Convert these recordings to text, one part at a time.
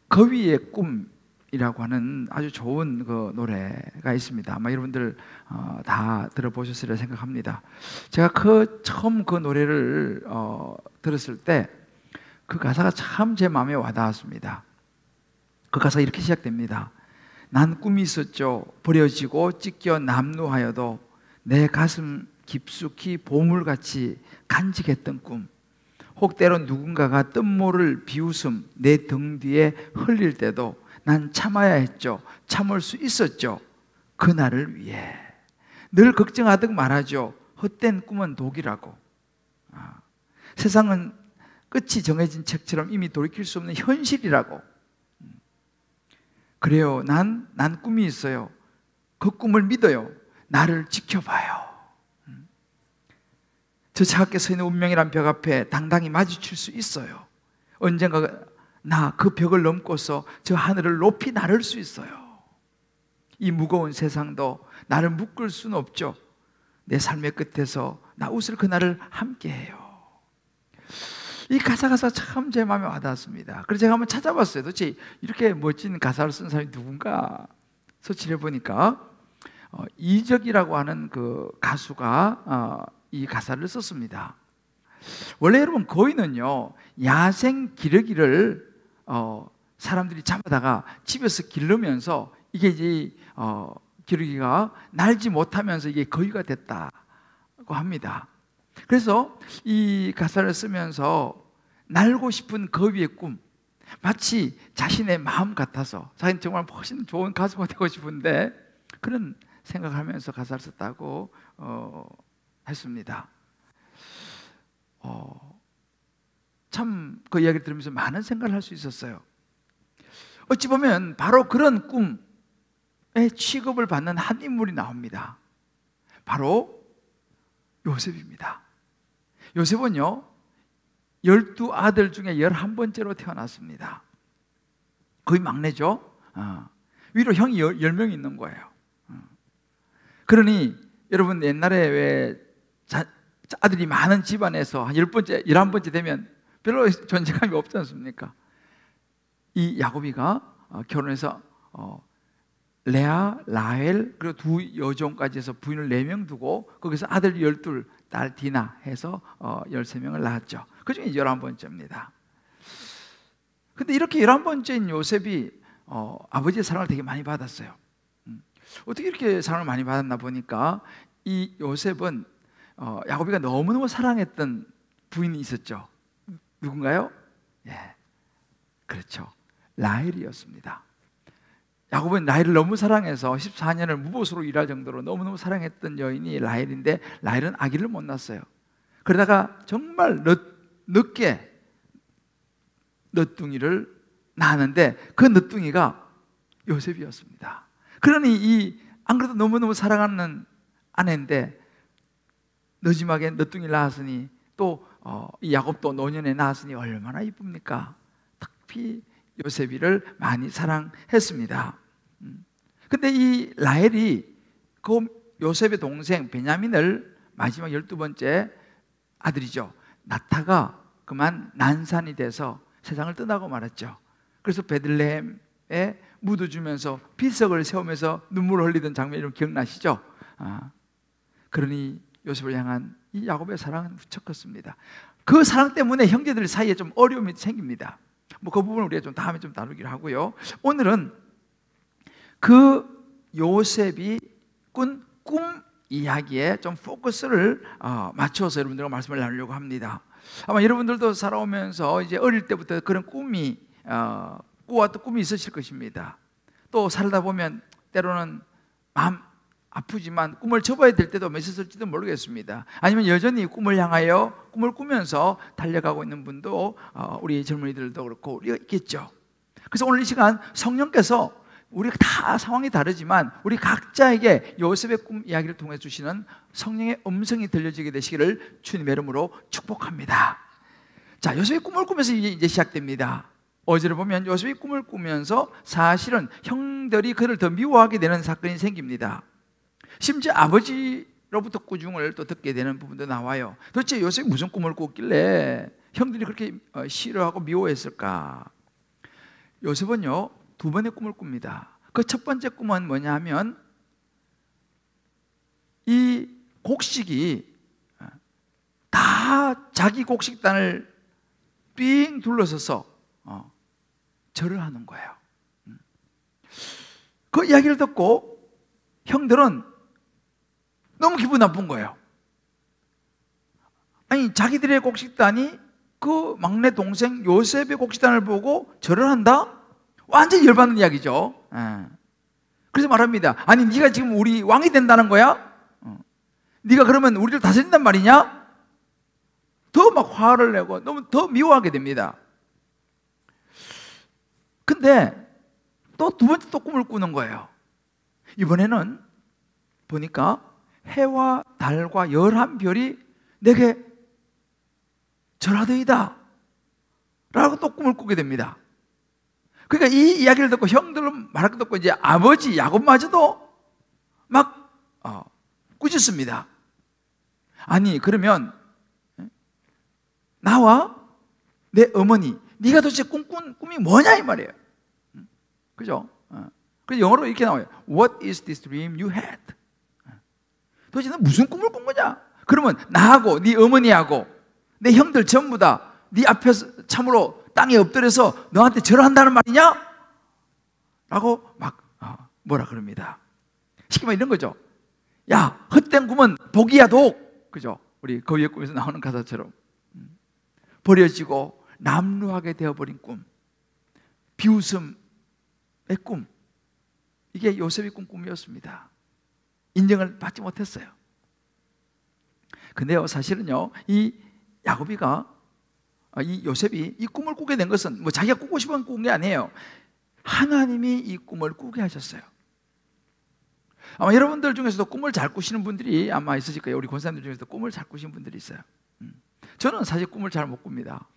거위의 꿈이라고 하는 아주 좋은 그 노래가 있습니다. 아마 여러분들 다 들어보셨으리라 생각합니다. 제가 처음 그 노래를 들었을 때 그 가사가 참 제 마음에 와닿았습니다. 그 가사가 이렇게 시작됩니다. 난 꿈이 있었죠. 버려지고 찢겨 남루하여도 내 가슴 깊숙이 보물같이 간직했던 꿈. 혹 때론 누군가가 뜬모를 비웃음 내 등 뒤에 흘릴 때도 난 참아야 했죠. 참을 수 있었죠. 그날을 위해. 늘 걱정하듯 말하죠. 헛된 꿈은 독이라고. 세상은 끝이 정해진 책처럼 이미 돌이킬 수 없는 현실이라고. 그래요. 난 꿈이 있어요. 그 꿈을 믿어요. 나를 지켜봐요. 저 차갑게 서 있는 운명이란 벽 앞에 당당히 마주칠 수 있어요. 언젠가 나 그 벽을 넘고서 저 하늘을 높이 나를 수 있어요. 이 무거운 세상도 나를 묶을 수는 없죠. 내 삶의 끝에서 나 웃을 그날을 함께해요. 이 가사가 참 제 마음에 와닿았습니다. 그래서 제가 한번 찾아봤어요. 도대체 이렇게 멋진 가사를 쓴 사람이 누군가 서치를 해보니까 이적이라고 하는 그 가수가 이 가사를 썼습니다. 원래 여러분 거위는요 야생 기러기를 사람들이 잡아다가 집에서 기르면서 이게 이제 기러기가 날지 못하면서 이게 거위가 됐다고 합니다. 그래서 이 가사를 쓰면서 날고 싶은 거위의 꿈, 마치 자신의 마음 같아서 자기는 정말 훨씬 좋은 가수가 되고 싶은데 그런 생각하면서 가사를 썼다고 했습니다. 참 그 이야기를 들으면서 많은 생각을 할 수 있었어요. 어찌 보면 바로 그런 꿈에 취급을 받는 한 인물이 나옵니다. 바로 요셉입니다. 요셉은요 12아들 중에 11번째로 태어났습니다. 거의 막내죠. 위로 형이 10명 있는 거예요. 그러니 여러분 옛날에 왜 아들이 많은 집안에서 한 10번째, 11번째 되면 별로 존재감이 없지 않습니까? 이 야곱이가 결혼해서 레아, 라헬 그리고 두 여종까지 해서 부인을 4명 두고 거기서 아들 12, 딸 디나 해서 13명을 낳았죠. 그 중에 11번째입니다. 근데 이렇게 11번째인 요셉이 아버지의 사랑을 되게 많이 받았어요. 어떻게 이렇게 사랑을 많이 받았나 보니까 이 요셉은 야곱이가 너무너무 사랑했던 부인이 있었죠. 누군가요? 예, 그렇죠. 라헬이었습니다. 야곱은 라헬을 너무 사랑해서 14년을 무보수로 일할 정도로 너무너무 사랑했던 여인이 라헬인데 라헬은 아기를 못 낳았어요. 그러다가 정말 늦게 늦둥이를 낳았는데 그 늦둥이가 요셉이었습니다. 그러니 안 그래도 너무너무 사랑하는 아내인데 늦지막에 늦둥이를 낳았으니 또 이 야곱도 노년에 낳았으니 얼마나 이쁩니까? 특히 요셉이를 많이 사랑했습니다. 근데 이 라헬이 그 요셉의 동생 베냐민을 마지막 12번째 아들이죠. 낳다가 그만 난산이 돼서 세상을 떠나고 말았죠. 그래서 베들레헴에 묻어주면서 비석을 세우면서 눈물을 흘리던 장면 여러분 기억나시죠? 그러니 요셉을 향한 이 야곱의 사랑은 무척 컸습니다. 그 사랑 때문에 형제들 사이에 좀 어려움이 생깁니다. 그 부분을 우리가 좀 다음에 좀 다루기로 하고요. 오늘은 그 요셉이 꾼 꿈 이야기에 좀 포커스를 맞춰서 여러분들과 말씀을 나누려고 합니다. 아마 여러분들도 살아오면서 이제 어릴 때부터 그런 꾸었던 꿈이 있으실 것입니다. 또 살다 보면 때로는 마음 아프지만 꿈을 접어야 될 때도 있었을지도 모르겠습니다. 아니면 여전히 꿈을 향하여 꿈을 꾸면서 달려가고 있는 분도 우리 젊은이들도 그렇고 우리가 있겠죠. 그래서 오늘 이 시간 성령께서 우리가 다 상황이 다르지만 우리 각자에게 요셉의 꿈 이야기를 통해 주시는 성령의 음성이 들려지게 되시기를 주님의 이름으로 축복합니다. 자, 요셉의 꿈을 꾸면서 이제 시작됩니다. 어제를 보면 요셉이 꿈을 꾸면서 사실은 형들이 그를 더 미워하게 되는 사건이 생깁니다. 심지어 아버지로부터 꾸중을 또 듣게 되는 부분도 나와요. 도대체 요셉이 무슨 꿈을 꿨길래 형들이 그렇게 싫어하고 미워했을까? 요셉은요, 두 번의 꿈을 꿉니다. 그 첫 번째 꿈은 뭐냐 하면 이 곡식이 다 자기 곡식단을 삥 둘러서서 절을 하는 거예요. 그 이야기를 듣고 형들은 너무 기분 나쁜 거예요. 아니, 자기들의 곡식단이 그 막내 동생 요셉의 곡식단을 보고 절을 한다? 완전히 열받는 이야기죠. 그래서 말합니다. 아니, 네가 지금 우리 왕이 된다는 거야? 네가 그러면 우리를 다스린단 말이냐? 더 막 화를 내고 너무 더 미워하게 됩니다. 근데 또 두 번째 또 꿈을 꾸는 거예요. 이번에는 보니까 해와 달과 11별이 내게 절하더이다 라고 또 꿈을 꾸게 됩니다. 그러니까 이 이야기를 듣고 형들은 말할 것도 없고 이제 아버지 야곱마저도 막 꾸짖습니다. 아니, 그러면 나와 내 어머니, 네가 도대체 꿈꾼 꿈이 뭐냐 이 말이에요. 그죠? 그래서 영어로 이렇게 나와요. What is this dream you had? 도대체 너 무슨 꿈을 꾼 거냐? 그러면 나하고 네 어머니하고 내 형들 전부 다 네 앞에서 참으로 땅에 엎드려서 너한테 절한다는 말이냐? 라고 막 뭐라 그럽니다. 쉽게 말해 이런 거죠. 야, 헛된 꿈은 독이야, 독. 그죠? 우리 거위의 꿈에서 나오는 가사처럼 버려지고 남루하게 되어버린 꿈, 비웃음의 꿈, 이게 요셉이 꾼 꿈이었습니다. 인정을 받지 못했어요. 근데요, 사실은요, 이 요셉이 이 꿈을 꾸게 된 것은 뭐 자기가 꾸고 싶은 꾼 게 아니에요. 하나님이 이 꿈을 꾸게 하셨어요. 아마 여러분들 중에서도 꿈을 잘 꾸시는 분들이 아마 있으실 거예요. 우리 권사님들 중에서도 꿈을 잘 꾸시는 분들이 있어요. 저는 사실 꿈을 잘 못 꿉니다.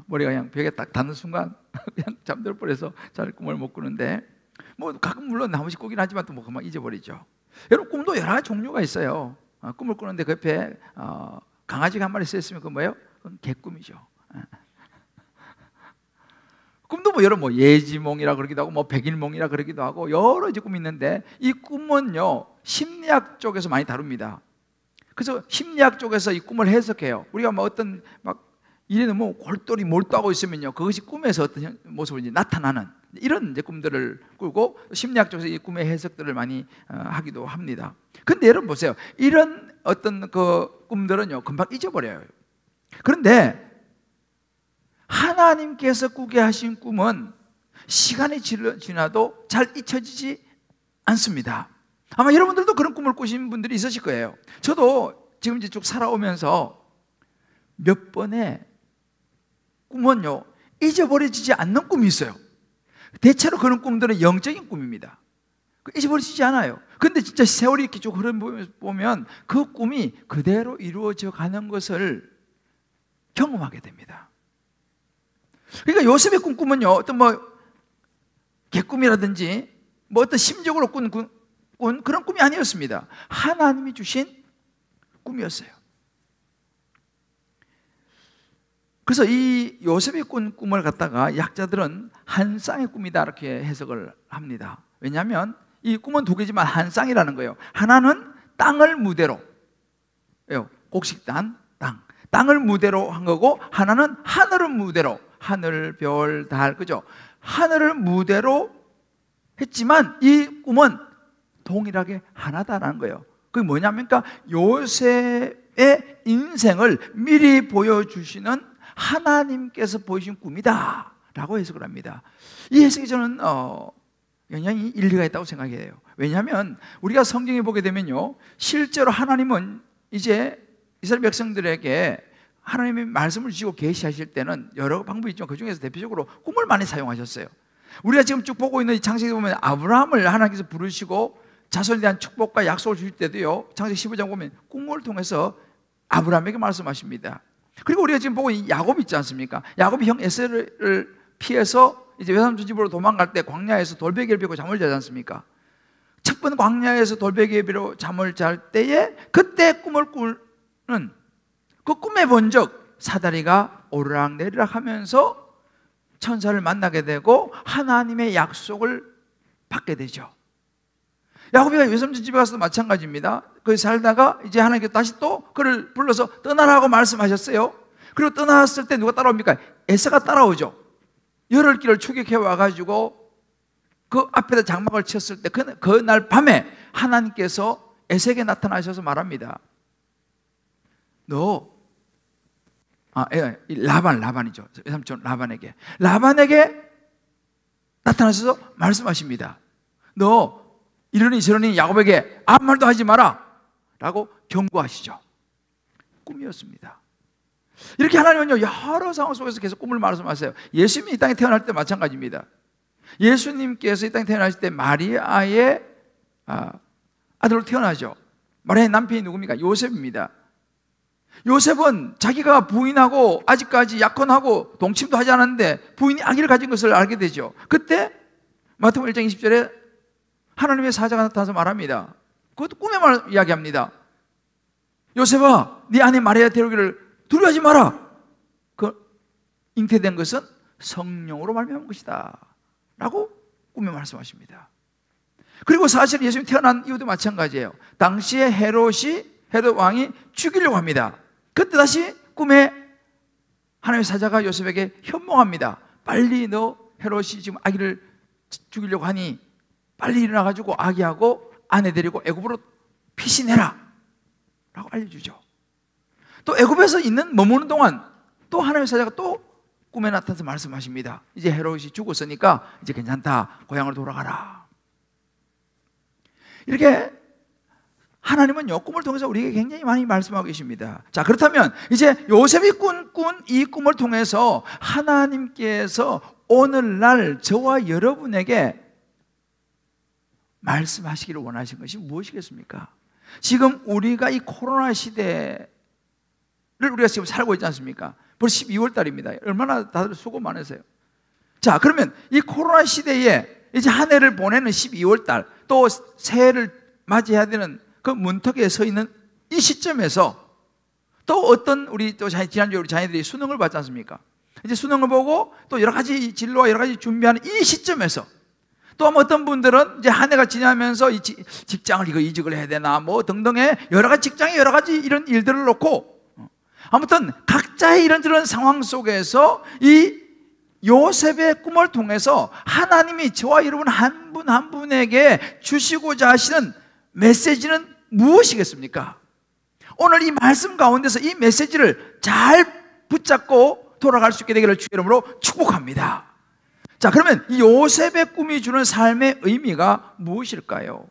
머리가 그냥 벽에 딱 닿는 순간 그냥 잠들 뻔해서 잘 꿈을 못 꾸는데, 뭐 가끔 물론 한 번씩 꾸긴 하지만 또 뭐 금방 잊어버리죠. 여러분, 꿈도 여러 가지 종류가 있어요. 꿈을 꾸는데 그 옆에 강아지가 한 마리 쓰였으면 그건 뭐예요? 그건 개꿈이죠. 꿈도 뭐 여러 예지몽이라 그러기도 하고 뭐 백일몽이라 그러기도 하고 여러 이제 꿈이 있는데, 이 꿈은요 심리학 쪽에서 많이 다룹니다. 그래서 심리학 쪽에서 이 꿈을 해석해요. 우리가 뭐 어떤 막 일에는 뭐 골똘히 몰두하고 있으면요, 그것이 꿈에서 어떤 모습으로 나타나는 이런 이제 꿈들을 꾸고, 심리학 쪽에서 이 꿈의 해석들을 많이 하기도 합니다. 근데 여러분 보세요. 이런 어떤 그 꿈들은요 금방 잊어버려요. 그런데 하나님께서 꾸게 하신 꿈은 시간이 지나도 잘 잊혀지지 않습니다. 아마 여러분들도 그런 꿈을 꾸신 분들이 있으실 거예요. 저도 지금 이제 쭉 살아오면서 몇 번의 꿈은요 잊어버려지지 않는 꿈이 있어요. 대체로 그런 꿈들은 영적인 꿈입니다. 잊어버리지 않아요. 근데 진짜 세월이 이렇게 쭉 흐르보면 그 꿈이 그대로 이루어져 가는 것을 경험하게 됩니다. 그러니까 요셉의 꿈은요 어떤 뭐 개꿈이라든지 뭐 어떤 심적으로 꾼 그런 꿈이 아니었습니다. 하나님이 주신 꿈이었어요. 그래서 이 요셉이 꾼 꿈을 갖다가 약자들은 한 쌍의 꿈이다 이렇게 해석을 합니다. 왜냐하면 이 꿈은 두 개지만 한 쌍이라는 거예요. 하나는 땅을 무대로, 곡식단, 땅을 무대로 한 거고, 하나는 하늘을 무대로, 하늘, 별, 달, 그죠? 하늘을 무대로 했지만 이 꿈은 동일하게 하나다라는 거예요. 그게 뭐냐면 요셉의 인생을 미리 보여주시는 하나님께서 보여주신 꿈이다 라고 해석을 합니다. 이 해석이 저는 굉장히 일리가 있다고 생각해요. 왜냐하면 우리가 성경에 보게 되면요, 실제로 하나님은 이제 이스라엘 백성들에게 하나님의 말씀을 주시고 계시하실 때는 여러 방법이 있지만 그 중에서 대표적으로 꿈을 많이 사용하셨어요. 우리가 지금 쭉 보고 있는 이 창세기 보면 아브라함을 하나님께서 부르시고 자손에 대한 축복과 약속을 주실 때도요, 창세기 15장 보면 꿈을 통해서 아브라함에게 말씀하십니다. 그리고 우리가 지금 보고 있는 야곱 있지 않습니까? 야곱이 형 에서를 피해서 이제 외삼촌 집으로 도망갈 때 광야에서 돌베개를 베고 잠을 자지 않습니까? 첫 번 광야에서 돌베개를 베고 잠을 잘 때에 그때 꿈을 꾸는 그 꿈에 본 적 사다리가 오르락내리락 하면서 천사를 만나게 되고 하나님의 약속을 받게 되죠. 야곱이가 외삼촌 집에 가서도 마찬가지입니다. 거기 살다가 이제 하나님께서 다시 또 그를 불러서 떠나라고 말씀하셨어요. 그리고 떠났을 때 누가 따라옵니까? 에서가 따라오죠. 열흘 길을 추격해 와가지고 그 앞에다 장막을 쳤을 때 그날 밤에 하나님께서 에서에게 나타나셔서 말합니다. 라반이죠. 외삼촌 라반에게 나타나셔서 말씀하십니다. 너 이러니 저러니 야곱에게 아무 말도 하지 마라 라고 경고하시죠. 꿈이었습니다. 이렇게 하나님은요, 여러 상황 속에서 계속 꿈을 말씀하세요. 예수님이 이 땅에 태어날 때 마찬가지입니다. 예수님께서 이 땅에 태어나실 때 마리아의 아들로 태어나죠. 마리아의 남편이 누굽니까? 요셉입니다. 요셉은 자기가 부인하고 아직까지 약혼하고 동침도 하지 않았는데 부인이 아기를 가진 것을 알게 되죠. 그때 마태복음 1장 20절에 하나님의 사자가 나타나서 말합니다. 그것도 꿈에 이야기합니다. 요셉아, 네 아내 마리아 데려오기를 두려워하지 마라. 그 잉태된 것은 성령으로 말미암은 것이다 라고 꿈에 말씀하십니다. 그리고 사실 예수님이 태어난 이유도 마찬가지예요. 당시에 헤롯 왕이 죽이려고 합니다. 그때 다시 꿈에 하나님의 사자가 요셉에게 현몽합니다. 빨리 너 헤롯이 지금 아기를 죽이려고 하니 빨리 일어나가지고 아기하고 아내 데리고 애굽으로 피신해라 라고 알려주죠. 또 애굽에서 머무는 동안 또 하나님의 사자가 또 꿈에 나타나서 말씀하십니다. 이제 헤롯이 죽었으니까 이제 괜찮다, 고향으로 돌아가라. 이렇게 하나님은요, 꿈을 통해서 우리에게 굉장히 많이 말씀하고 계십니다. 자, 그렇다면 이제 요셉이 꾼 이 꿈을 통해서 하나님께서 오늘날 저와 여러분에게 말씀하시기를 원하신 것이 무엇이겠습니까? 지금 우리가 이 코로나 시대를 우리가 지금 살고 있지 않습니까? 벌써 12월 달입니다. 얼마나 다들 수고 많으세요. 자, 그러면 이 코로나 시대에 이제 한 해를 보내는 12월 달, 또 새해를 맞이해야 되는 그 문턱에 서 있는 이 시점에서 또 어떤 지난주에 우리 자녀들이 수능을 받지 않습니까? 이제 수능을 보고 또 여러 가지 진로와 여러 가지 준비하는 이 시점에서 또 어떤 분들은 이제 한 해가 지나면서 이 직장을 이직을 해야 되나 뭐 등등의 여러 가지 직장의 여러 가지 이런 일들을 놓고 아무튼 각자의 이런저런 상황 속에서 이 요셉의 꿈을 통해서 하나님이 저와 여러분 한 분 한 분에게 주시고자 하시는 메시지는 무엇이겠습니까? 오늘 이 말씀 가운데서 이 메시지를 잘 붙잡고 돌아갈 수 있게 되기를 주의 이름으로 축복합니다. 자, 그러면 이 요셉의 꿈이 주는 삶의 의미가 무엇일까요?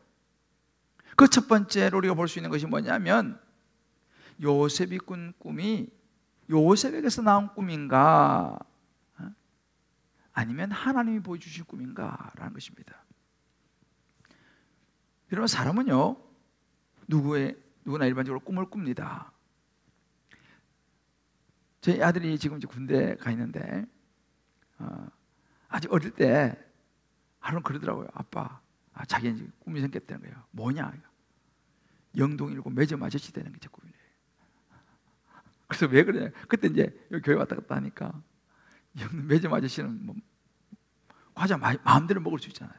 그 첫 번째로 우리가 볼 수 있는 것이 뭐냐면 요셉이 꾼 꿈이 요셉에게서 나온 꿈인가 아니면 하나님이 보여주신 꿈인가 라는 것입니다. 여러분, 사람은요 누구나 일반적으로 꿈을 꿉니다. 저희 아들이 지금 이제 군대 가 있는데 아주 어릴 때 하루는 그러더라고요. 아빠, 자기는 이제 꿈이 생겼다는 거예요. 뭐냐? 영동일고 매점 아저씨 되는 게 제 꿈이래요. 그래서 왜 그러냐? 그때 이제 여기 교회 왔다 갔다 하니까 매점 아저씨는 뭐 과자 마음대로 먹을 수 있잖아요.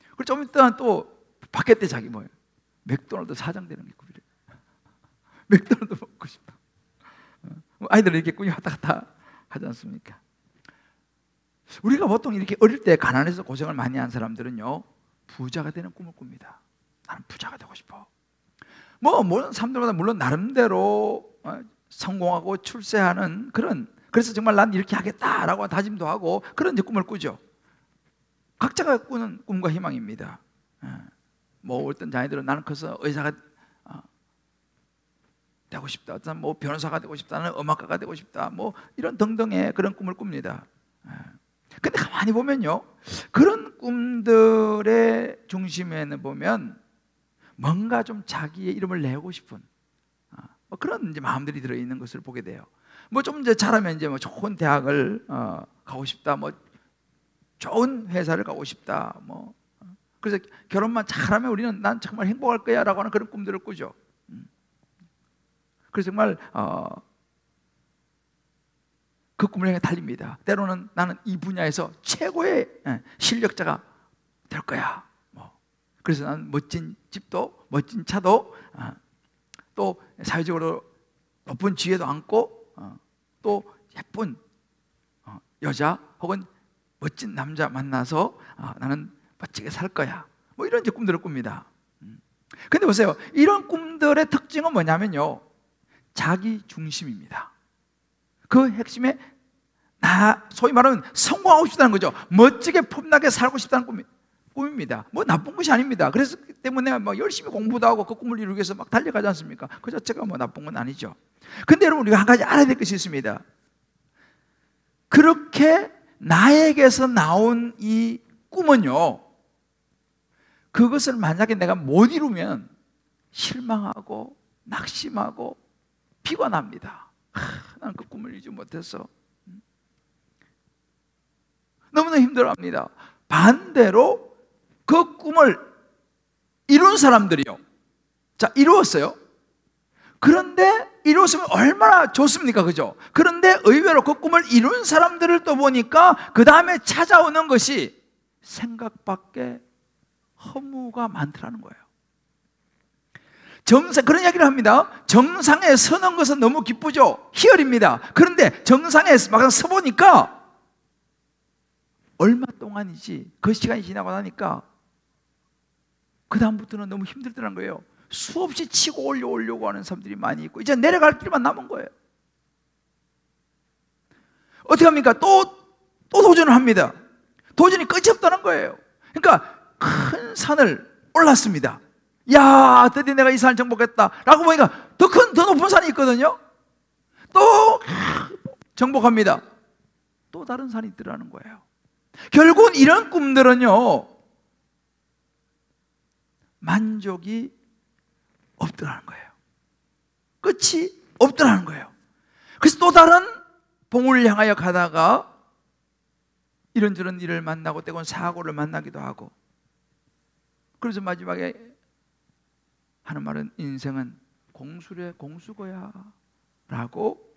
그리고 좀 있다 또 밖에 때 자기 뭐예요? 맥도날드 사장 되는 게 꿈이래요. 맥도날드 먹고 싶다. 아이들은 이렇게 꿈이 왔다 갔다 하지 않습니까? 우리가 보통 이렇게 어릴 때 가난해서 고생을 많이 한 사람들은요, 부자가 되는 꿈을 꿉니다. 나는 부자가 되고 싶어. 모든 사람들마다 물론 나름대로 성공하고 출세하는 그래서 정말 난 이렇게 하겠다라고 다짐도 하고 그런 이제 꿈을 꾸죠. 각자가 꾸는 꿈과 희망입니다. 뭐 어떤 자녀들은 나는 커서 의사가 되고 싶다. 어떤 뭐 변호사가 되고 싶다. 나는 음악가가 되고 싶다. 뭐 이런 등등의 그런 꿈을 꿉니다. 근데 가만히 보면요, 그런 꿈들의 중심에는 보면 뭔가 좀 자기의 이름을 내고 싶은 뭐 그런 이제 마음들이 들어 있는 것을 보게 돼요. 뭐 좀 이제 잘하면 이제 뭐 좋은 대학을 가고 싶다. 뭐 좋은 회사를 가고 싶다. 뭐 그래서 결혼만 잘하면 우리는 난 정말 행복할 거야라고 하는 그런 꿈들을 꾸죠. 그래서 정말 그 꿈을 향해 달립니다. 때로는 나는 이 분야에서 최고의 실력자가 될 거야. 그래서 나는 멋진 집도 멋진 차도 또 사회적으로 높은 지위도 앉고 또 예쁜 여자 혹은 멋진 남자 만나서 나는 멋지게 살 거야. 이런 이제 꿈들을 꿉니다. 근데 보세요. 이런 꿈들의 특징은 뭐냐면요, 자기 중심입니다. 그 핵심에 소위 말하면 성공하고 싶다는 거죠. 멋지게 폼나게 살고 싶다는 꿈입니다. 나쁜 것이 아닙니다. 그래서 때문에 열심히 공부도 하고 그 꿈을 이루기 위해서 막 달려가지 않습니까? 그 자체가 나쁜 건 아니죠. 근데 여러분, 우리가 한 가지 알아야 될 것이 있습니다. 그렇게 나에게서 나온 이 꿈은요, 그것을 만약에 내가 못 이루면 실망하고 낙심하고 피곤합니다. 나는 그 꿈을 이루지 못해서 너무나 힘들어합니다. 반대로 그 꿈을 이룬 사람들이요, 자, 이루었어요. 그런데 이루었으면 얼마나 좋습니까? 그죠? 그런데 의외로 그 꿈을 이룬 사람들을 또 보니까 그 다음에 찾아오는 것이 생각 밖에 허무가 많더라는 거예요. 그런 이야기를 합니다. 정상에 서는 것은 너무 기쁘죠. 희열입니다. 그런데 정상에 막상 서보니까 얼마 동안이지 그 시간이 지나고 나니까 그 다음부터는 너무 힘들더라는 거예요. 수없이 치고 올려오려고 하는 사람들이 많이 있고 이제 내려갈 길만 남은 거예요. 어떻게 합니까? 또 도전을 합니다. 도전이 끝이 없다는 거예요. 그러니까 큰 산을 올랐습니다. 야, 드디어 내가 이 산을 정복했다 라고 보니까 더 높은 산이 있거든요. 또 정복합니다. 또 다른 산이 있더라는 거예요. 결국은 이런 꿈들은요, 만족이 없더라는 거예요. 끝이 없더라는 거예요. 그래서 또 다른 봉우리를 향하여 가다가 이런저런 일을 만나고 때론 사고를 만나기도 하고, 그래서 마지막에 하는 말은 인생은 공수래 공수거야 라고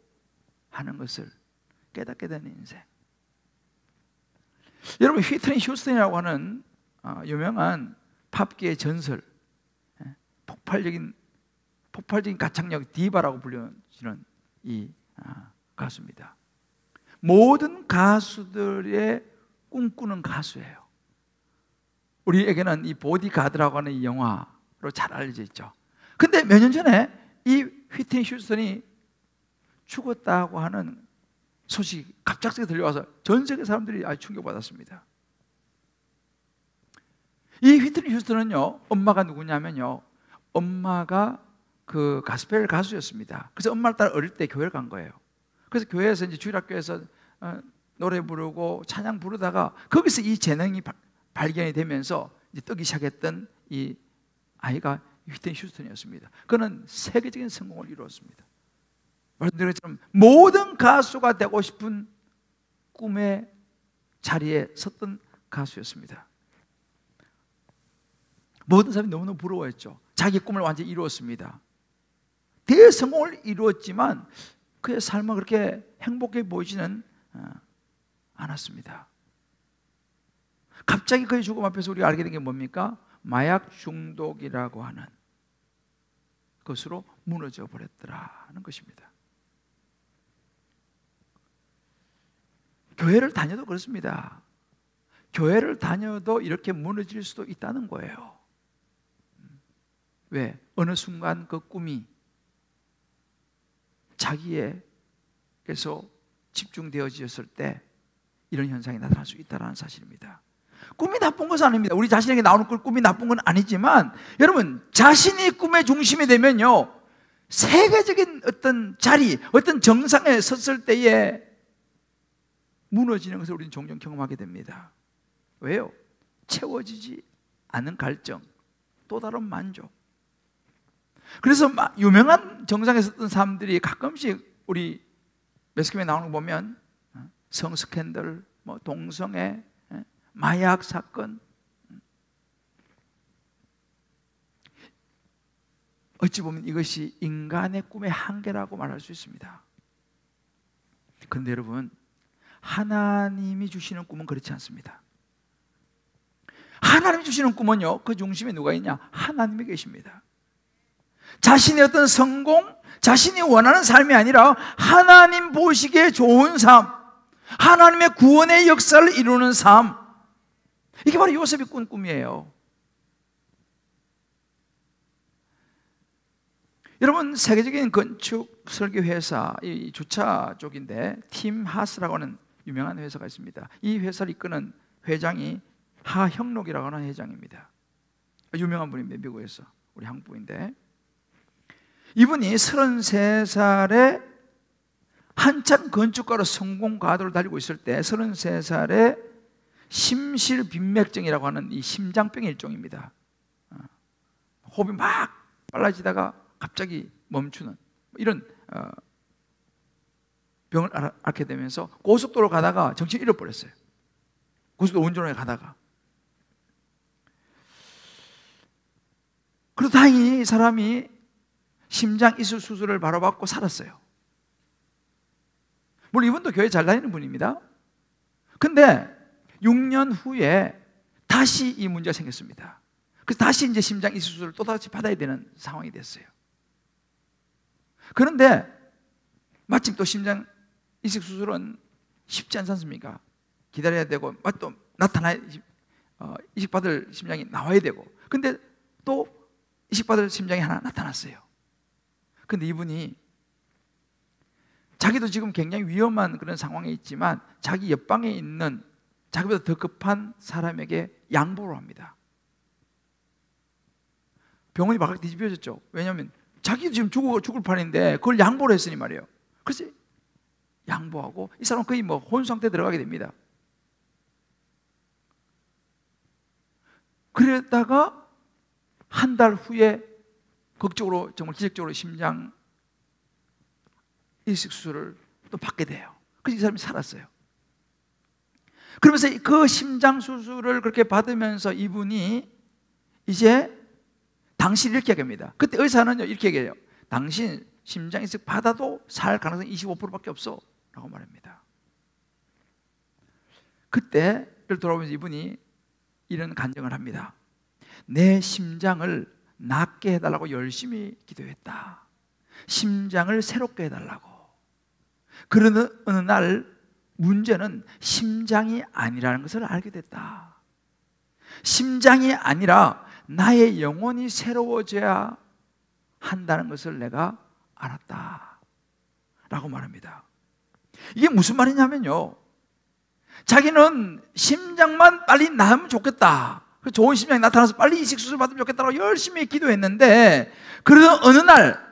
하는 것을 깨닫게 되는 인생. 여러분, 휘트니 휴스턴이라고 하는 유명한 팝계의 전설, 폭발적인 가창력 디바라고 불리는 이 가수입니다. 모든 가수들의 꿈꾸는 가수예요. 우리에게는 이 보디가드라고 하는 이 영화로 잘 알려져 있죠. 근데 몇 년 전에 이 휘트니 휴스턴이 죽었다고 하는 소식이 갑작스레 들려와서 전 세계 사람들이 아주 충격받았습니다. 이 휘트니 휴스턴은요, 엄마가 누구냐면요, 엄마가 그 가스펠 가수였습니다. 그래서 엄마를 따라 어릴 때 교회를 간 거예요. 그래서 교회에서 이제 주일학교에서 노래 부르고 찬양 부르다가 거기서 이 재능이 발견이 되면서 이제 뜨기 시작했던 이 아이가 휘트니 휴스턴이었습니다. 그는 세계적인 성공을 이루었습니다. 말씀드린 것처럼 모든 가수가 되고 싶은 꿈의 자리에 섰던 가수였습니다. 모든 사람이 너무너무 부러워했죠. 자기 꿈을 완전히 이루었습니다. 대성공을 이루었지만 그의 삶은 그렇게 행복해 보이지는 않았습니다. 갑자기 그의 죽음 앞에서 우리가 알게 된 게 뭡니까? 마약 중독이라고 하는 것으로 무너져 버렸더라는 것입니다. 교회를 다녀도 그렇습니다. 교회를 다녀도 이렇게 무너질 수도 있다는 거예요. 왜? 어느 순간 그 꿈이 자기에게서 집중되어졌을 때 이런 현상이 나타날 수 있다는 사실입니다. 꿈이 나쁜 것은 아닙니다. 우리 자신에게 나오는 꿈이 나쁜 건 아니지만, 여러분, 자신이 꿈의 중심이 되면요, 세계적인 어떤 자리, 어떤 정상에 섰을 때에 무너지는 것을 우리는 종종 경험하게 됩니다. 왜요? 채워지지 않은 갈증, 또 다른 만족. 그래서 유명한 정상에 섰던 사람들이 가끔씩 우리 매스컴에 나오는 거 보면 성스캔들, 동성애, 마약 사건, 어찌 보면 이것이 인간의 꿈의 한계라고 말할 수 있습니다. 그런데 여러분, 하나님이 주시는 꿈은 그렇지 않습니다. 하나님이 주시는 꿈은요, 그 중심에 누가 있냐? 하나님이 계십니다. 자신의 어떤 성공, 자신이 원하는 삶이 아니라 하나님 보시기에 좋은 삶, 하나님의 구원의 역사를 이루는 삶, 이게 바로 요셉이 꾼 꿈이에요. 여러분, 세계적인 건축 설계 회사, 이 주차 쪽인데 팀 하스라고 하는 유명한 회사가 있습니다. 이 회사를 이끄는 회장이 하형록이라고 하는 회장입니다. 유명한 분입니다. 미국에서. 우리 한국 분인데, 이분이 33살에 한참 건축가로 성공 가도를 달리고 있을 때 33살에 심실빈맥증이라고 하는 이 심장병의 일종입니다. 호흡이 막 빨라지다가 갑자기 멈추는 이런 병을 앓게 되면서 고속도로 가다가 정신을 잃어버렸어요. 고속도로 운전을 가다가. 그래도 다행히 이 사람이 심장 이식 수술을 바로 받고 살았어요. 물론 이분도 교회 잘 다니는 분입니다. 근데 6년 후에 다시 이 문제가 생겼습니다. 그래서 다시 이제 심장 이식 수술을 또다시 받아야 되는 상황이 됐어요. 그런데 마침 또 심장 이식 수술은 쉽지 않지 않습니까? 기다려야 되고 또 나타나야 이식받을 심장이 나와야 되고, 근데 또 이식받을 심장이 하나 나타났어요. 근데 이분이 자기도 지금 굉장히 위험한 그런 상황에 있지만 자기 옆방에 있는 자기보다 더 급한 사람에게 양보를 합니다. 병원이 바닥 뒤집어졌죠. 왜냐하면 자기도 지금 죽을 판인데 그걸 양보를 했으니 말이에요. 그래서 양보하고 이 사람은 거의 뭐 혼수 상태에 들어가게 됩니다. 그러다가 한 달 후에 극적으로, 정말 기적적으로 심장 이식 수술을 또 받게 돼요. 그래서 이 사람이 살았어요. 그러면서 그 심장 수술을 그렇게 받으면서 이분이 이제 당신 이렇게 얘기합니다. 그때 의사는 이렇게 얘기해요. 당신 심장 이식 받아도 살 가능성이 25%밖에 없어 라고 말합니다. 그때를 돌아보면서 이분이 이런 간증을 합니다. 내 심장을 낫게 해달라고 열심히 기도했다. 심장을 새롭게 해달라고. 그러는 어느 날 문제는 심장이 아니라는 것을 알게 됐다. 심장이 아니라 나의 영혼이 새로워져야 한다는 것을 내가 알았다 라고 말합니다. 이게 무슨 말이냐면요, 자기는 심장만 빨리 나으면 좋겠다, 좋은 심장이 나타나서 빨리 이식 수술 받으면 좋겠다고 열심히 기도했는데, 그러던 어느 날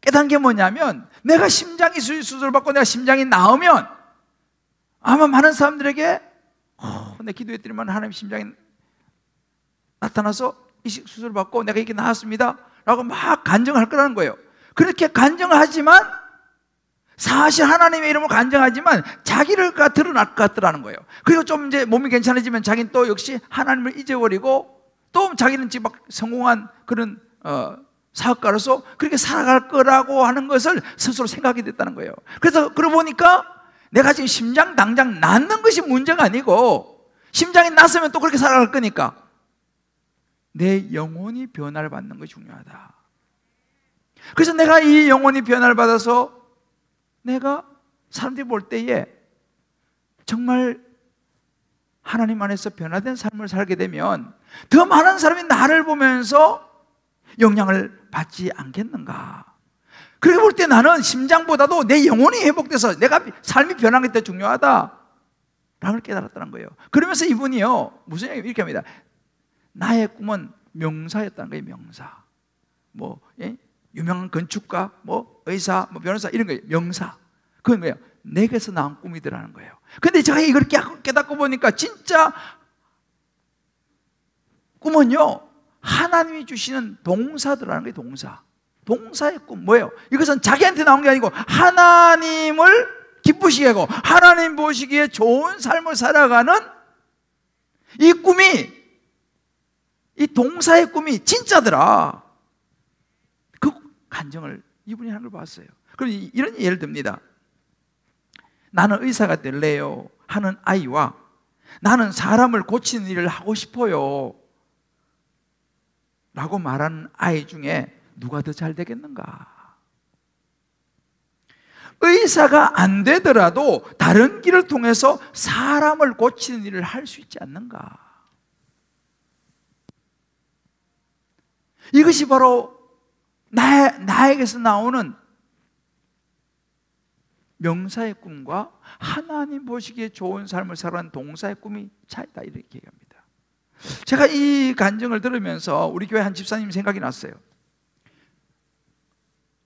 깨달은 게 뭐냐면, 내가 심장 이식 수술을 받고 내가 심장이 나으면 아마 많은 사람들에게 내 기도했더니만 하나님 심장이 나타나서 이식 수술을 받고 내가 이렇게 나았습니다 라고 막 간증할 거라는 거예요. 그렇게 간증을 하지만 사실 하나님의 이름을 간증하지만 자기를 드러날 것 같더라는 거예요. 그리고 좀 이제 몸이 괜찮아지면 자기는 또 역시 하나님을 잊어버리고 또 자기는 지금 막 성공한 그런 사업가로서 그렇게 살아갈 거라고 하는 것을 스스로 생각이 됐다는 거예요. 그래서 그러고 보니까 내가 지금 심장 당장 낫는 것이 문제가 아니고, 심장이 났으면 또 그렇게 살아갈 거니까 내 영혼이 변화를 받는 것이 중요하다. 그래서 내가 이 영혼이 변화를 받아서 내가 사람들이 볼 때에 정말 하나님 안에서 변화된 삶을 살게 되면 더 많은 사람이 나를 보면서 영향을 받지 않겠는가. 그렇게 볼 때 나는 심장보다도 내 영혼이 회복돼서 내가 삶이 변한 게 더 중요하다 라는 걸 깨달았다는 거예요. 그러면서 이분이요, 무슨 얘기 이렇게 합니다. 나의 꿈은 명사였다는 거예요. 명사. 뭐 유명한 건축가, 뭐 의사, 뭐 변호사 이런 거예요. 명사. 그건 뭐예요? 내게서 나온 꿈이더라는 거예요. 근데 제가 이걸 깨닫고 보니까 진짜 꿈은요, 하나님이 주시는 동사들라는 거예요. 동사. 동사의 꿈 뭐예요? 이것은 자기한테 나온 게 아니고 하나님을 기쁘시게 하고 하나님 보시기에 좋은 삶을 살아가는 이 꿈이, 이 동사의 꿈이 진짜더라. 그 간증을 이분이 하는 걸 봤어요. 그럼 이런 예를 듭니다. 나는 의사가 될래요 하는 아이와 나는 사람을 고치는 일을 하고 싶어요 라고 말하는 아이 중에 누가 더 잘 되겠는가? 의사가 안 되더라도 다른 길을 통해서 사람을 고치는 일을 할 수 있지 않는가? 이것이 바로 나에게서 나오는 명사의 꿈과 하나님 보시기에 좋은 삶을 살아가는 동사의 꿈이 차이다, 이렇게 얘기합니다. 제가 이 간증을 들으면서 우리 교회 한 집사님 생각이 났어요.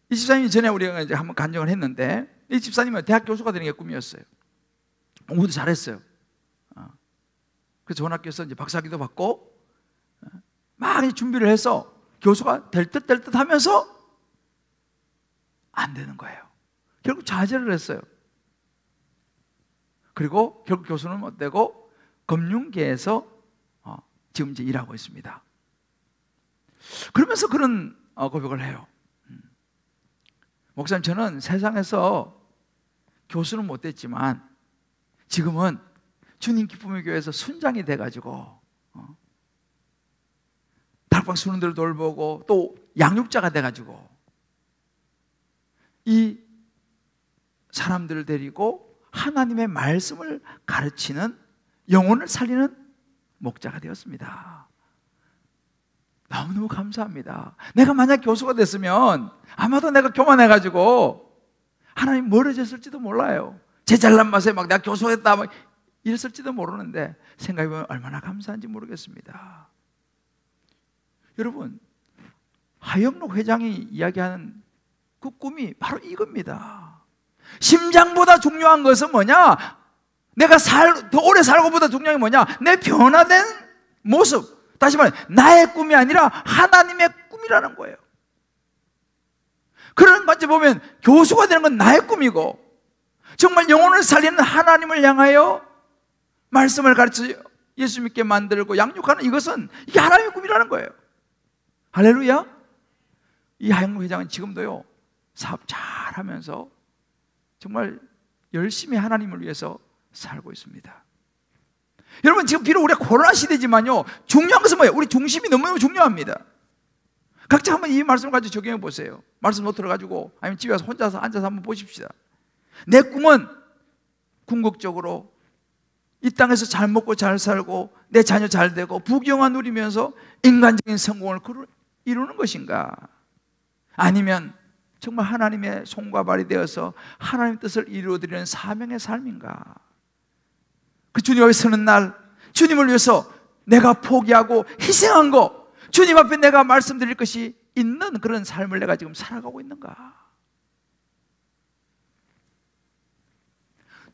이 집사님이 전에 우리가 이제 한번 간증을 했는데, 이 집사님은 대학 교수가 되는 게 꿈이었어요. 공부도 잘했어요. 그래서 좋은 학교에서 이제 박사학위도 받고 많이 준비를 해서 교수가 될 듯 하면서 안 되는 거예요. 결국 좌절을 했어요. 그리고 결국 교수는 못 되고 금융계에서 지금 이제 일하고 있습니다. 그러면서 그런 고백을 해요. 목사님, 저는 세상에서 교수는 못 됐지만 지금은 주님 기쁨의 교회에서 순장이 돼가지고 다락방 수능들을 돌보고 또 양육자가 돼가지고 이 사람들을 데리고 하나님의 말씀을 가르치는, 영혼을 살리는 목자가 되었습니다. 너무너무 감사합니다. 내가 만약 교수가 됐으면 아마도 내가 교만해가지고 하나님 멀어졌을지도 몰라요. 제 잘난 맛에 막 내가 교수했다 막 이랬을지도 모르는데 생각해보면 얼마나 감사한지 모르겠습니다. 여러분, 하영록 회장이 이야기하는 그 꿈이 바로 이겁니다. 심장보다 중요한 것은 뭐냐? 내가 더 오래 살고 보다 중요한 게 뭐냐? 내 변화된 모습. 다시 말해, 나의 꿈이 아니라 하나님의 꿈이라는 거예요. 그런 관점 보면 교수가 되는 건 나의 꿈이고, 정말 영혼을 살리는 하나님을 향하여 말씀을 가르쳐 예수 믿게 만들고 양육하는 이것은 이게 하나님의 꿈이라는 거예요. 할렐루야. 이 하영록 회장은 지금도요 사업 잘하면서 정말 열심히 하나님을 위해서 살고 있습니다. 여러분, 지금 비록 우리가 코로나 시대지만요, 중요한 것은 뭐예요? 우리 중심이 너무너무 중요합니다. 각자 한번 이 말씀을 가지고 적용해 보세요. 말씀 못 들어가지고 아니면 집에 가서 혼자서 앉아서 한번 보십시다. 내 꿈은 궁극적으로 이 땅에서 잘 먹고 잘 살고 내 자녀 잘 되고 부귀영화 누리면서 인간적인 성공을 이루는 것인가? 아니면 정말 하나님의 손과 발이 되어서 하나님의 뜻을 이루어드리는 사명의 삶인가? 그 주님 앞에 서는 날, 주님을 위해서 내가 포기하고 희생한 거, 주님 앞에 내가 말씀드릴 것이 있는 그런 삶을 내가 지금 살아가고 있는가?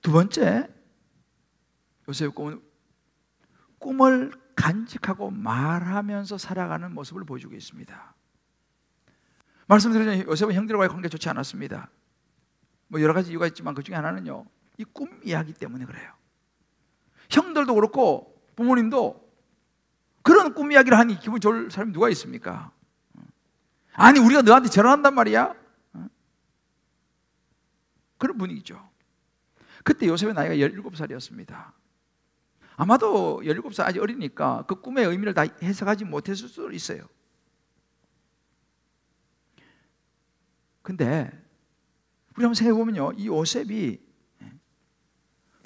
두 번째, 요셉의 꿈은 꿈을 간직하고 말하면서 살아가는 모습을 보여주고 있습니다. 말씀드린 요셉은 형들과의 관계가 좋지 않았습니다. 뭐 여러 가지 이유가 있지만 그 중에 하나는요, 이 꿈 이야기 때문에 그래요. 형들도 그렇고 부모님도 그런 꿈 이야기를 하니 기분 좋을 사람이 누가 있습니까? 아니, 우리가 너한테 절한단 말이야? 그런 분위기죠. 그때 요셉의 나이가 17살이었습니다. 아마도 17살 아직 어리니까 그 꿈의 의미를 다 해석하지 못했을 수도 있어요. 근데 우리 한번 생각해보면요, 이 요셉이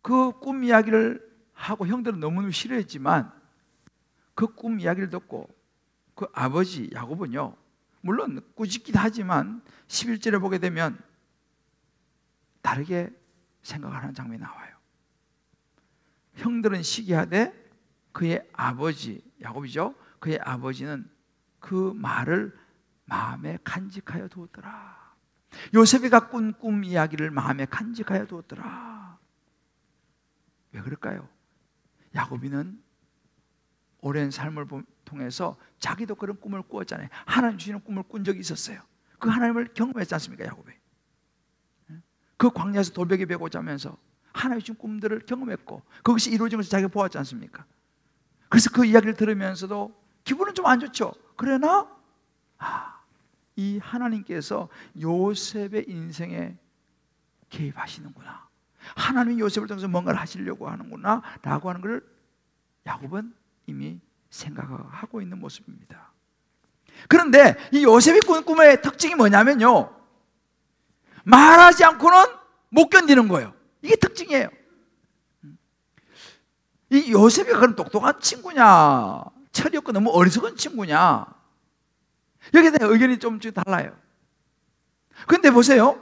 그 꿈 이야기를 하고 형들은 너무너무 싫어했지만 그 꿈 이야기를 듣고 그 아버지 야곱은요, 물론 꾸짖기도 하지만 11절에 보게 되면 다르게 생각하는 장면이 나와요. 형들은 시기하되 그의 아버지 야곱이죠, 그의 아버지는 그 말을 마음에 간직하여 두었더라. 요셉이 꾼 꿈 이야기를 마음에 간직하여 두었더라. 왜 그럴까요? 야곱이는 오랜 삶을 통해서 자기도 그런 꿈을 꾸었잖아요. 하나님 주시는 꿈을 꾼 적이 있었어요. 그 하나님을 경험했지 않습니까? 야곱이 그 광야에서 돌베개 베고 자면서 하나님 주신 꿈들을 경험했고 그것이 이루어진 것을 자기가 보았지 않습니까? 그래서 그 이야기를 들으면서도 기분은 좀 안 좋죠. 그러나 이 하나님께서 요셉의 인생에 개입하시는구나, 하나님이 요셉을 통해서 뭔가를 하시려고 하는구나 라고 하는 것을 야곱은 이미 생각하고 있는 모습입니다. 그런데 이 요셉이 꾼 꿈의 특징이 뭐냐면요, 말하지 않고는 못 견디는 거예요. 이게 특징이에요. 이 요셉이 그런 똑똑한 친구냐, 철이 없고 너무 어리석은 친구냐, 여기에 대해 의견이 좀 달라요. 그런데 보세요,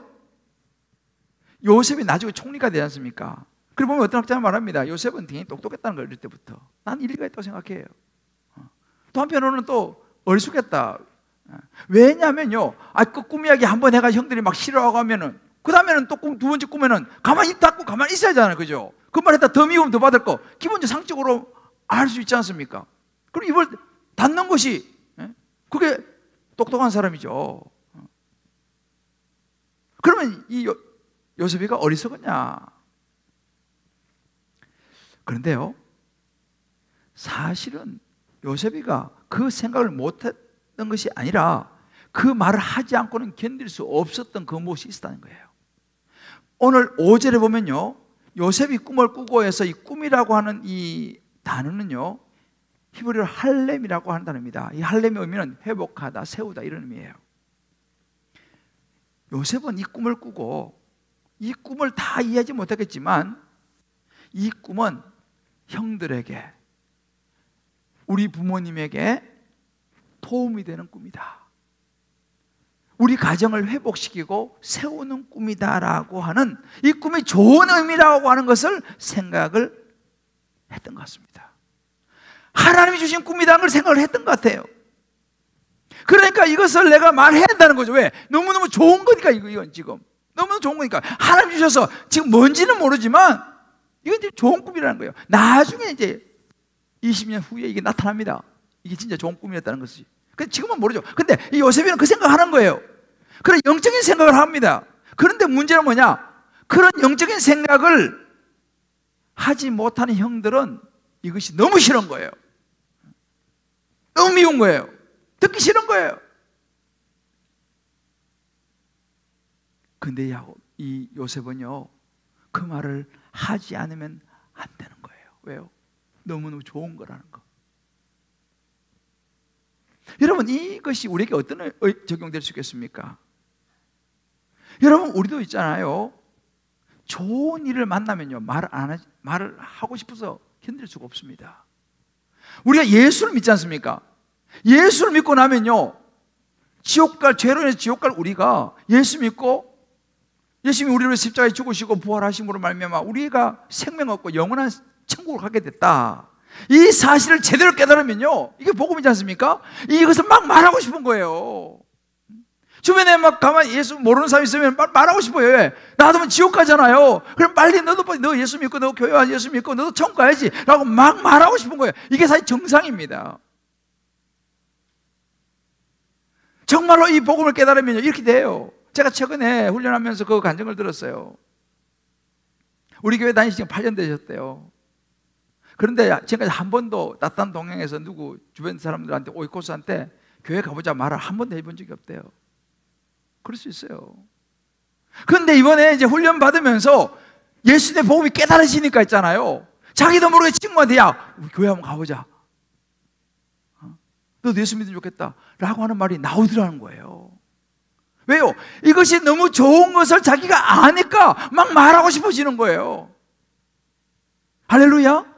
요셉이 나중에 총리가 되지 않습니까? 그리고 보면 어떤 학자는 말합니다. 요셉은 굉장히 똑똑했다는 걸 어릴 때부터. 난 일리가 있다고 생각해요. 또 한편으로는 또 어리숙했다. 왜냐면요, 그 꿈 이야기 한번 해가 형들이 막 싫어하고 하면은 그 다음에는 또 두 번째 꿈에는 가만히 입 닫고 가만히 있어야 하잖아요. 그죠? 그 말 했다 더 미우면 더 받을 거 기본적으로 상적으로 알 수 있지 않습니까? 그럼 입을 닫는 것이 그게 똑똑한 사람이죠. 그러면 이 요셉이가 어리석었냐? 그런데요, 사실은 요셉이가 그 생각을 못했던 것이 아니라 그 말을 하지 않고는 견딜 수 없었던 그 무엇이 있었다는 거예요. 오늘 5절에 보면요, 요셉이 꿈을 꾸고 해서 이 꿈이라고 하는 이 단어는요, 히브리어로 할렘이라고 하는 단어입니다. 이 할렘의 의미는 회복하다, 세우다 이런 의미예요. 요셉은 이 꿈을 꾸고 이 꿈을 다 이해하지 못하겠지만 이 꿈은 형들에게, 우리 부모님에게 도움이 되는 꿈이다, 우리 가정을 회복시키고 세우는 꿈이다라고 하는 이 꿈이 좋은 의미라고 하는 것을 생각을 했던 것 같습니다. 하나님이 주신 꿈이라는 걸 생각을 했던 것 같아요. 그러니까 이것을 내가 말해야 한다는 거죠. 왜? 너무너무 좋은 거니까. 이건 지금 너무너무 좋은 거니까. 하나님 주셔서 지금 뭔지는 모르지만 이건 이제 좋은 꿈이라는 거예요. 나중에 이제 20년 후에 이게 나타납니다. 이게 진짜 좋은 꿈이었다는 것이. 지금은 모르죠. 근데 이 요셉이는 그 생각을 하는 거예요. 그런 영적인 생각을 합니다. 그런데 문제는 뭐냐? 그런 영적인 생각을 하지 못하는 형들은 이것이 너무 싫은 거예요. 너무 미운 거예요. 듣기 싫은 거예요. 근데 이 요셉은요, 그 말을 하지 않으면 안 되는 거예요. 왜요? 너무너무 좋은 거라는 거. 여러분, 이것이 우리에게 어떤 적용될 수 있겠습니까? 여러분, 우리도 있잖아요. 좋은 일을 만나면요, 말을 하고 싶어서 견딜 수가 없습니다. 우리가 예수를 믿지 않습니까? 예수를 믿고 나면요, 죄로 인해서 지옥 갈 우리가 예수 믿고 예수님이 우리를 십자가에 죽으시고 부활하심으로 말미암아 우리가 생명 얻고 영원한 천국을 가게 됐다, 이 사실을 제대로 깨달으면요, 이게 복음이지 않습니까? 이것을 막 말하고 싶은 거예요. 주변에 막 가만히 예수 모르는 사람이 있으면 말하고 싶어요. 왜? 나도 지옥 가잖아요. 그럼 빨리 너 예수 믿고 너 교회 와 예수 믿고 너도 천국 가야지 라고 막 말하고 싶은 거예요. 이게 사실 정상입니다. 정말로 이 복음을 깨달으면 이렇게 돼요. 제가 최근에 훈련하면서 그 간증을 들었어요. 우리 교회 다니신 지 8년 되셨대요. 그런데 지금까지 한 번도 낯선 동행에서 누구 주변 사람들한테 오이코스한테 교회 가보자 말을 한 번도 해본 적이 없대요. 그럴 수 있어요. 그런데 이번에 이제 훈련 받으면서 예수님의 복음이 깨달으시니까 있잖아요, 자기도 모르게 친구한테 야, 우리 교회 한번 가보자, 너도 예수 믿으면 좋겠다 라고 하는 말이 나오더라는 거예요. 왜요? 이것이 너무 좋은 것을 자기가 아니까 막 말하고 싶어지는 거예요. 할렐루야.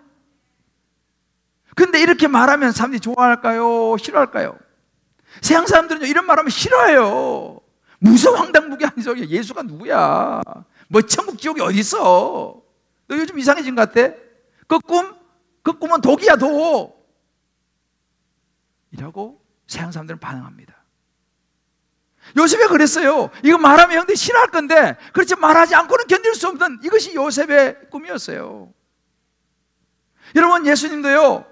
근데 이렇게 말하면 사람들이 좋아할까요? 싫어할까요? 세상 사람들은 이런 말하면 싫어해요. 무슨 황당무계한 소리야. 예수가 누구야? 뭐 천국 지옥이 어디 있어? 너 요즘 이상해진 것 같아? 그 꿈은 독이야, 독 이라고 세상 사람들은 반응합니다. 요셉이 그랬어요. 이거 말하면 형들이 싫어할 건데 그렇지 말하지 않고는 견딜 수 없는, 이것이 요셉의 꿈이었어요. 여러분, 예수님도요,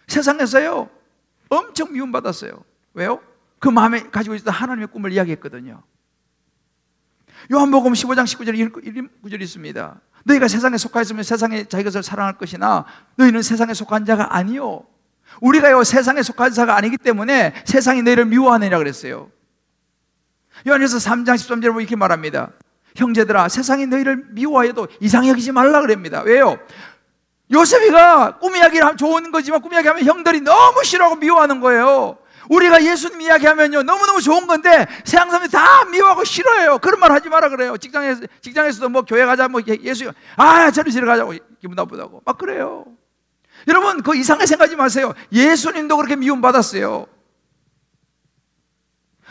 세상에서요 엄청 미움받았어요. 왜요? 그 마음에 가지고 있었던 하나님의 꿈을 이야기했거든요. 요한복음 15장 19절에 이런 구절이 있습니다. 너희가 세상에 속하였으면 세상에 자기 것을 사랑할 것이나 너희는 세상에 속한 자가 아니요, 우리가요 세상에 속한 자가 아니기 때문에 세상이 너희를 미워하느니라 그랬어요. 요한일서 3장 13절에 보면 이렇게 말합니다. 형제들아, 세상이 너희를 미워해도 이상히 여기지 말라 그럽니다. 왜요? 요셉이가 꿈 이야기를 하면 좋은 거지만 꿈 이야기하면 형들이 너무 싫어하고 미워하는 거예요. 우리가 예수님 이야기하면요 너무너무 좋은 건데 세상 사람들이 다 미워하고 싫어해요. 그런 말 하지 마라 그래요. 직장에서도 뭐 교회 가자, 뭐 예수, 저리 집에 가자고, 기분 나쁘다고 막 그래요. 여러분, 그 이상하게 생각하지 마세요. 예수님도 그렇게 미움 받았어요.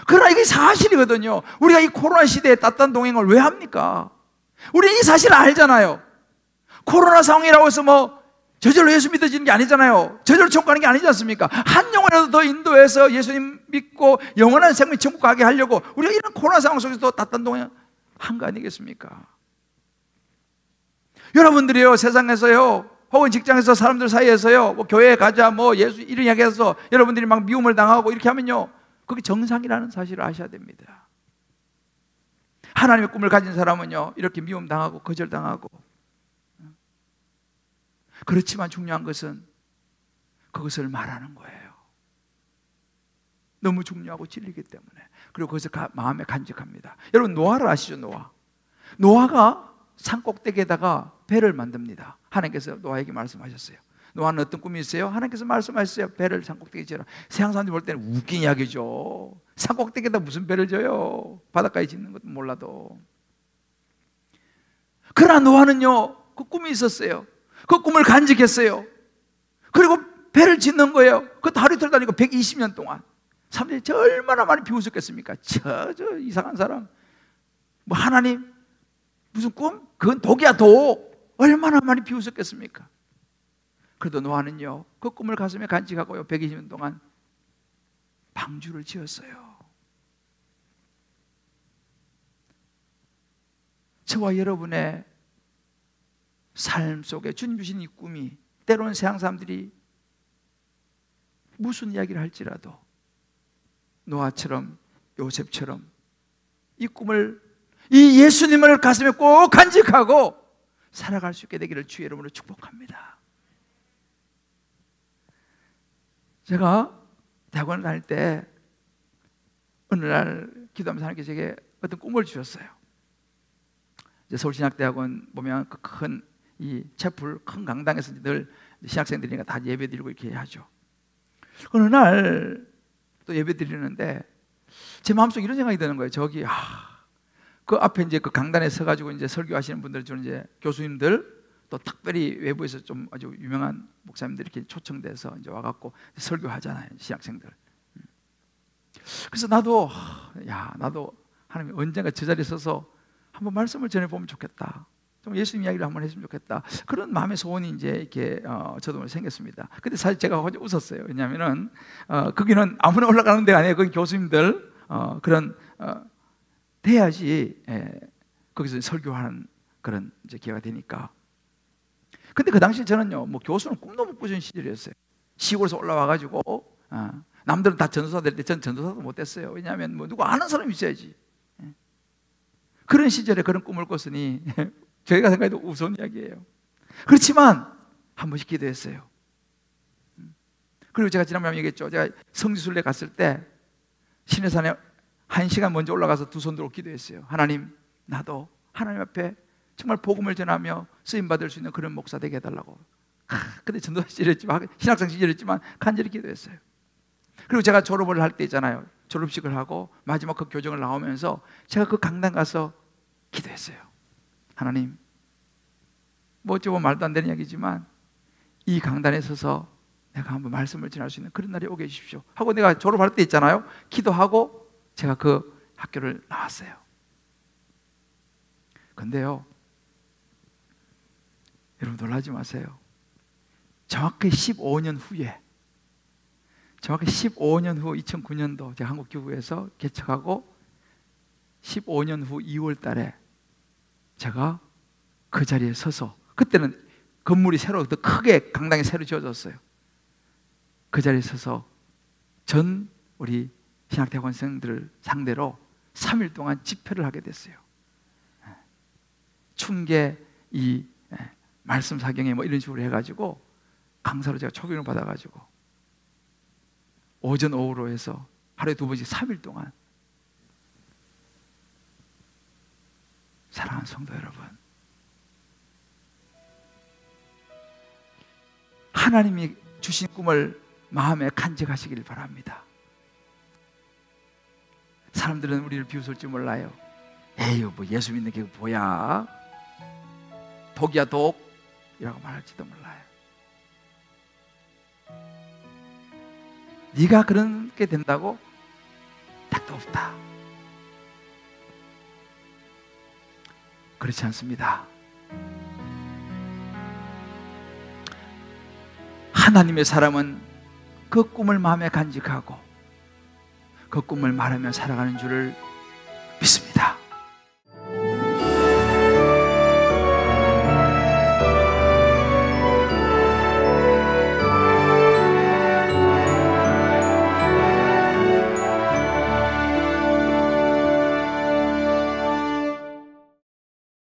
그러나 이게 사실이거든요. 우리가 이 코로나 시대에 따뜻한 동행을 왜 합니까? 우리는 이 사실을 알잖아요. 코로나 상황이라고 해서 뭐 저절로 예수 믿어지는 게 아니잖아요. 저절로 천국 가는 게 아니지 않습니까? 한 영혼이라도 더 인도해서 예수님 믿고 영원한 생명 천국 가게 하려고 우리가 이런 코로나 상황 속에서 따뜻한 동행 한 거 아니겠습니까? 여러분들이요, 세상에서요, 혹은 직장에서 사람들 사이에서요, 뭐 교회에 가자, 뭐 예수 이런 이야기해서 여러분들이 막 미움을 당하고 이렇게 하면요, 그게 정상이라는 사실을 아셔야 됩니다. 하나님의 꿈을 가진 사람은요, 이렇게 미움 당하고 거절당하고. 그렇지만 중요한 것은 그것을 말하는 거예요. 너무 중요하고 진리이기 때문에. 그리고 그것을 마음에 간직합니다. 여러분, 노아를 아시죠? 노아가 산 꼭대기에다가 배를 만듭니다. 하나님께서 노아에게 말씀하셨어요. 노아는 어떤 꿈이 있어요? 하나님께서 말씀하셨어요. 배를 산 꼭대기에 지어라. 세상 사람들이 볼 때는 웃긴 이야기죠. 산 꼭대기에다 무슨 배를 져요? 바닷가에 짓는 것도 몰라도. 그러나 노아는요, 그 꿈이 있었어요. 그 꿈을 간직했어요. 그리고 배를 짓는 거예요. 그 하루 이틀 다니고 120년 동안. 사람들이 저 얼마나 많이 비웃었겠습니까? 저 이상한 사람. 뭐 하나님 무슨 꿈? 그건 독이야, 독. 얼마나 많이 비웃었겠습니까? 그래도 노아는요, 그 꿈을 가슴에 간직하고요, 120년 동안 방주를 지었어요. 저와 여러분의 삶 속에 주님 주신 이 꿈이 때로는 세상 사람들이 무슨 이야기를 할지라도 노아처럼, 요셉처럼 이 꿈을, 이 예수님을 가슴에 꼭 간직하고 살아갈 수 있게 되기를 주의 이름으로 축복합니다. 제가 대학원을 다닐 때 어느 날 기도하면서 하나님께서 제게 어떤 꿈을 주셨어요. 이제 서울신학대학원 보면 그 큰 이 채플 큰 강당에서 늘 신학생들이니까 다 예배 드리고 이렇게 하죠. 어느 날 또 예배 드리는데 제 마음속에 이런 생각이 드는 거예요. 그 앞에 이제 그 강단에 서가지고 이제 설교하시는 분들, 저는 이제 교수님들, 또 특별히 외부에서 좀 아주 유명한 목사님들이 이렇게 초청돼서 이제 와갖고 설교하잖아요, 신학생들. 그래서 나도 하나님 언젠가 저 자리에 서서 한번 말씀을 전해보면 좋겠다. 좀 예수님 이야기를 한번 했으면 좋겠다. 그런 마음의 소원이 이제 이렇게 저도 생겼습니다. 근데 사실 제가 웃었어요. 왜냐하면은 거기는 아무나 올라가는 데가 아니에요. 거기 교수님들 돼야지 거기서 설교하는 그런 이제 기회가 되니까. 근데 그 당시 저는요, 뭐 교수는 꿈도 못 꾸던 시절이었어요. 시골에서 올라와가지고 남들은 다 전도사 될 때 전 전도사도 못 됐어요. 왜냐하면 뭐 누구 아는 사람이 있어야지. 그런 시절에 그런 꿈을 꿨으니 저희가 생각해도 우스운 이야기예요. 그렇지만 한 번씩 기도했어요. 그리고 제가 지난번에 얘기했죠. 제가 성지순례 갔을 때 시내산에 1시간 먼저 올라가서 두 손 들고 기도했어요. 하나님, 나도 하나님 앞에 정말 복음을 전하며 쓰임받을 수 있는 그런 목사 되게 해달라고. 근데 전도사 시절이었지만, 신학생 시절이었지만 간절히 기도했어요. 그리고 제가 졸업을 할 때 있잖아요. 졸업식을 하고 마지막 그 교정을 나오면서 제가 그 강당 가서 기도했어요. 하나님, 뭐 어쩌면 말도 안 되는 이야기지만 이 강단에 서서 내가 한번 말씀을 전할 수 있는 그런 날이 오게 해주십시오 하고 내가 졸업할 때 있잖아요, 기도하고 제가 그 학교를 나왔어요. 근데요, 여러분 놀라지 마세요. 정확히 15년 후에, 정확히 15년 후 2009년도 제가 한국교구에서 개척하고 15년 후 2월 달에 제가 그 자리에 서서, 그때는 건물이 새로 더 크게 강당이 새로 지어졌어요. 그 자리에 서서 전 우리 신학대학원생들을 상대로 3일 동안 집회를 하게 됐어요. 충계 이 말씀 사경에 뭐 이런 식으로 해가지고 강사로 제가 초빙을 받아가지고 오전 오후로 해서 하루에 2번씩 3일 동안 사랑하는 성도 여러분, 하나님이 주신 꿈을 마음에 간직하시길 바랍니다. 사람들은 우리를 비웃을지 몰라요. 에휴, 뭐 예수 믿는 게 뭐야? 독이야 독? 이라고 말할지도 몰라요. 네가 그렇게 된다고? 택도 없다. 그렇지 않습니다. 하나님의 사람은 그 꿈을 마음에 간직하고 그 꿈을 말하며 살아가는 줄을 믿습니다.